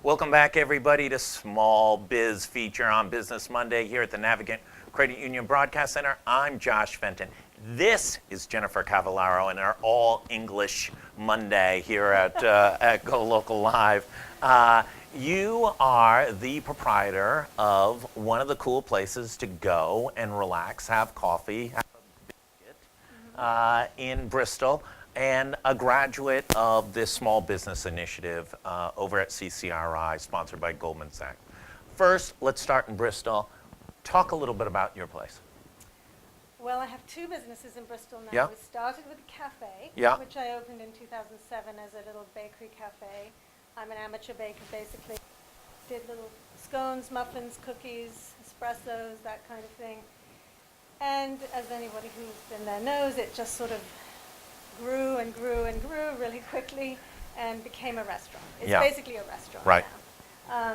Welcome back, everybody, to Small Biz Feature on Business Monday here at the Navigant Credit Union Broadcast Center. I'm Josh Fenton. This is Jennifer Cavallaro and our all-English Monday here at GoLocal Live. You are the proprietor of one of the cool places to go and relax, have coffee, have a biscuit in Bristol, and a graduate of this small business initiative over at CCRI, sponsored by Goldman Sachs. First, let's start in Bristol. Talk a little bit about your place. Well, I have two businesses in Bristol now. Yeah. We started with a cafe, Yeah. which I opened in 2007 as a little bakery cafe. I'm an amateur baker, basically. Did little scones, muffins, cookies, espressos, that kind of thing. And as anybody who's been there knows, it just sort of grew and grew and grew really quickly and became a restaurant. It's basically a restaurant Right. now.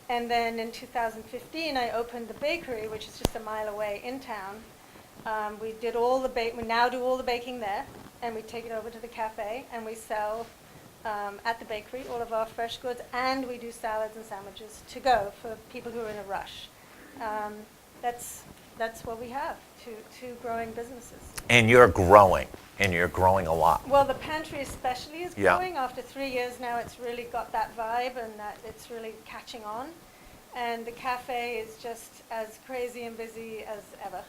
And then in 2015, I opened the bakery, which is just a mile away in town. We now do all the baking there, and we take it over to the cafe, and we sell at the bakery all of our fresh goods, and we do salads and sandwiches to go for people who are in a rush. That's what we have, two growing businesses. And you're growing a lot. Well, the Pantry especially is growing. After 3 years now, it's really got that vibe, and that it's really catching on. And the cafe is just as crazy and busy as ever,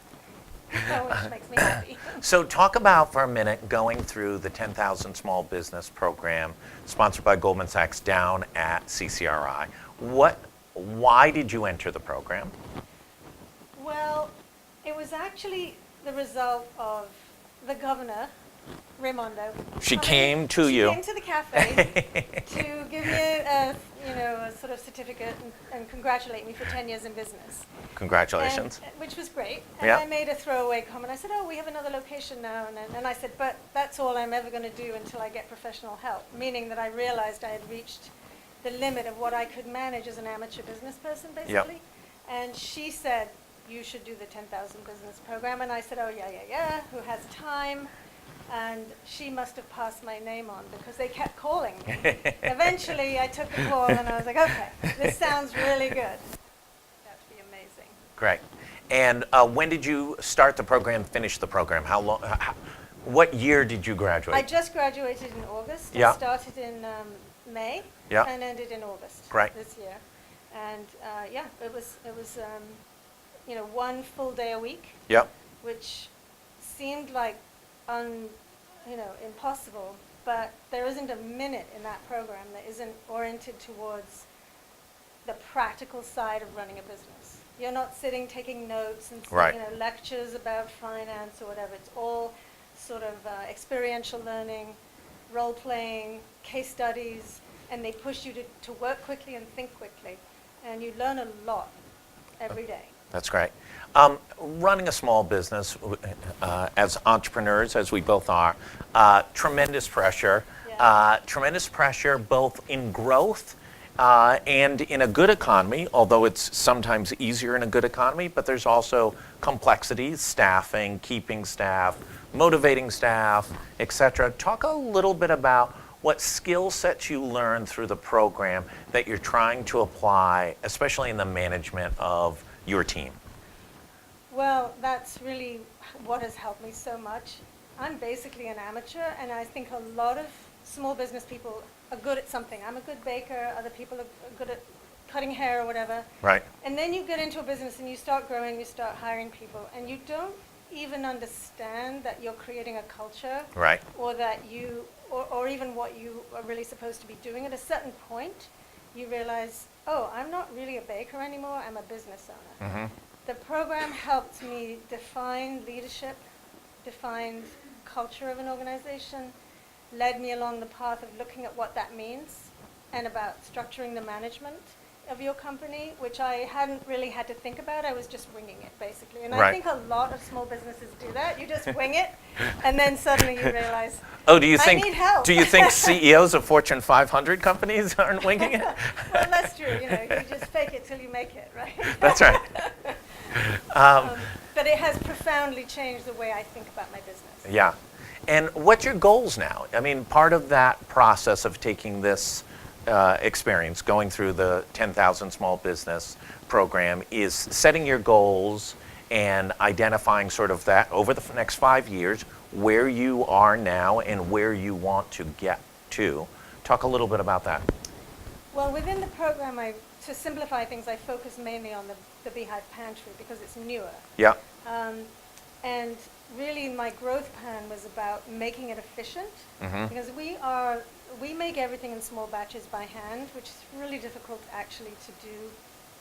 which makes me happy. So talk about for a minute going through the 10,000 Small Business Program sponsored by Goldman Sachs down at CCRI. Why did you enter the program? Well, it was actually the result of the governor, Raimondo. She came to you. She came to the cafe to give me a sort of certificate and congratulate me for 10 years in business. Congratulations. Which was great. And Yeah. I made a throwaway comment. I said, we have another location now. And I said, but that's all I'm ever going to do until I get professional help, meaning that I realized I had reached the limit of what I could manage as an amateur business person, basically. Yep. And she said, you should do the 10,000 Business Program. And I said, yeah, who has time? And she must have passed my name on because they kept calling me. Eventually, I took the call and I was like, okay, this sounds really good. That'd be amazing. Great. And when did you start the program, finish the program? How long? What year did you graduate? I just graduated in August. Yeah. I started in May and ended in August this year. And it was one full day a week, which seemed like impossible, but there isn't a minute in that program that isn't oriented towards the practical side of running a business. You're not sitting taking notes and lectures about finance or whatever. It's all sort of experiential learning, role-playing, case studies, and they push you to work quickly and think quickly. And you learn a lot every day. That's great. Running a small business as entrepreneurs, as we both are, tremendous pressure. Tremendous pressure both in growth and in a good economy, although it's sometimes easier in a good economy, but there's also complexities, staffing, keeping staff, motivating staff, etc. Talk a little bit about what skill sets you learned through the program that you're trying to apply, especially in the management of your team. Well, that's really what has helped me so much. I'm basically an amateur, and I think a lot of small business people are good at something. I'm a good baker, other people are good at cutting hair or whatever. Right. And then you get into a business and you start growing, you start hiring people, and you don't even understand that you're creating a culture. Right. Or that or even what you are really supposed to be doing. At a certain point, you realize, I'm not really a baker anymore, I'm a business owner. Mm-hmm. The program helped me define leadership, define culture of an organization, led me along the path of looking at what that means and about structuring the management of your company, which I hadn't really had to think about. I was just winging it, basically. And I think a lot of small businesses do that. You just wing it, and then suddenly you realize, I need help. Do you think CEOs of Fortune 500 companies aren't winging it? Well, that's true. You just fake it till you make it, right? That's right. But it has profoundly changed the way I think about my business. Yeah. And what's your goals now? I mean, part of that process of taking this experience going through the 10,000 Small Business Program is setting your goals and identifying sort of that over the next 5 years, where you are now and where you want to get to. Talk a little bit about that. Well, within the program, to simplify things, I focus mainly on the Behive Pantry because it's newer. Yeah. And really, my growth plan was about making it efficient, because we make everything in small batches by hand, which is really difficult actually to do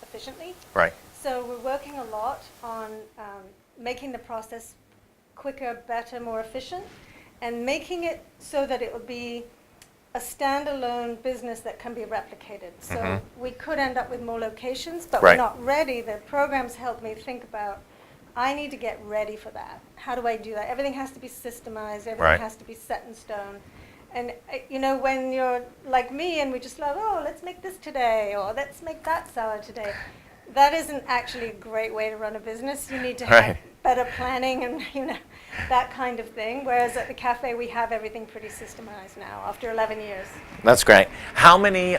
efficiently. Right. So we're working a lot on making the process quicker, better, more efficient, and making it so that it will be a standalone business that can be replicated. So we could end up with more locations, but Right. we're not ready. The programs help me think about, I need to get ready for that. How do I do that? Everything has to be systemized. Everything Right. has to be set in stone. And, you know, when you're like me and we just love, oh, let's make this today, or let's make that salad today, that isn't actually a great way to run a business. You need to have Right. better planning and, you know, that kind of thing. Whereas at the cafe, we have everything pretty systemized now after 11 years. That's great. How many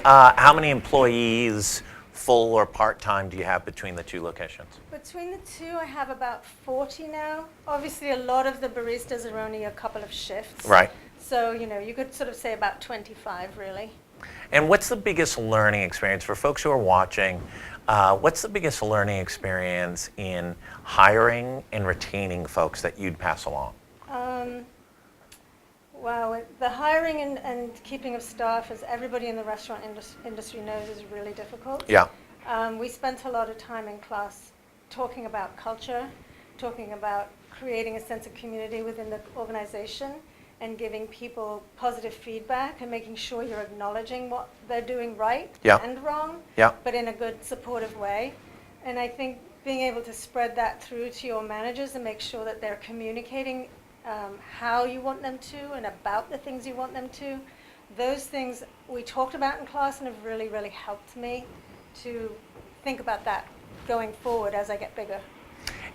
employees, full or part-time, do you have between the two locations? Between the two, I have about 40 now. Obviously, a lot of the baristas are only a couple of shifts. Right. So, you know, you could sort of say about 25, really. And what's the biggest learning experience for folks who are watching? What's the biggest learning experience in hiring and retaining folks that you'd pass along? Wow, the hiring and keeping of staff, as everybody in the restaurant industry knows, is really difficult. Yeah. We spent a lot of time in class talking about culture, talking about creating a sense of community within the organization, and giving people positive feedback and making sure you're acknowledging what they're doing right Yeah. and wrong, Yeah. but in a good, supportive way. And I think being able to spread that through to your managers and make sure that they're communicating how you want them to and about the things you want them to, those things we talked about in class and have really, really helped me to think about that going forward as I get bigger.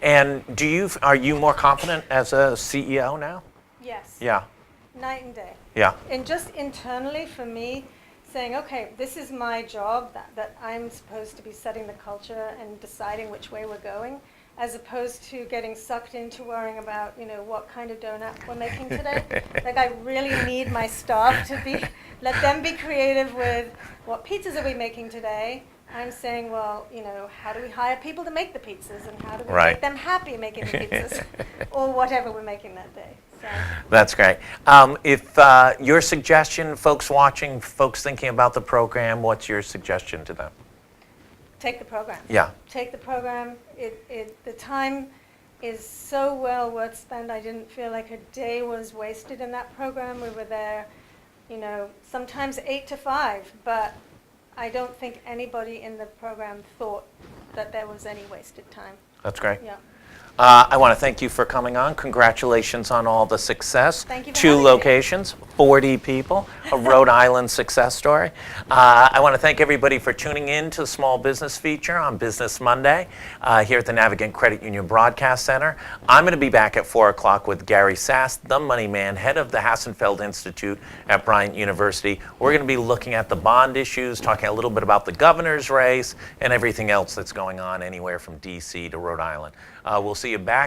And are you more confident as a CEO now? Yes. Yeah. Night and day. Yeah. And just internally for me, saying, okay, this is my job, that I'm supposed to be setting the culture and deciding which way we're going, as opposed to getting sucked into worrying about, you know, what kind of donut we're making today. Like, I really need my staff to let them be creative with what pizzas are we making today. I'm saying, well, you know, how do we hire people to make the pizzas, and how do we Right. make them happy making the pizzas, or whatever we're making that day. So. That's great. If your suggestion, folks watching, folks thinking about the program, what's your suggestion to them? Take the program. Yeah. Take the program. The time is so well worth spent. I didn't feel like a day was wasted in that program. We were there, you know, sometimes 8 to 5, but I don't think anybody in the program thought that there was any wasted time. That's great. Yeah. I want to thank you for coming on. Congratulations on all the success. Thank you for 2 having me. locations, 40 people, a Rhode Island success story. I want to thank everybody for tuning in to the Small Business Feature on Business Monday here at the Navigant Credit Union Broadcast Center. I'm going to be back at 4 o'clock with Gary Sass, the money man, head of the Hassenfeld Institute at Bryant University. We're going to be looking at the bond issues, talking a little bit about the governor's race, and everything else that's going on anywhere from D.C. to Rhode Island. We'll see you back.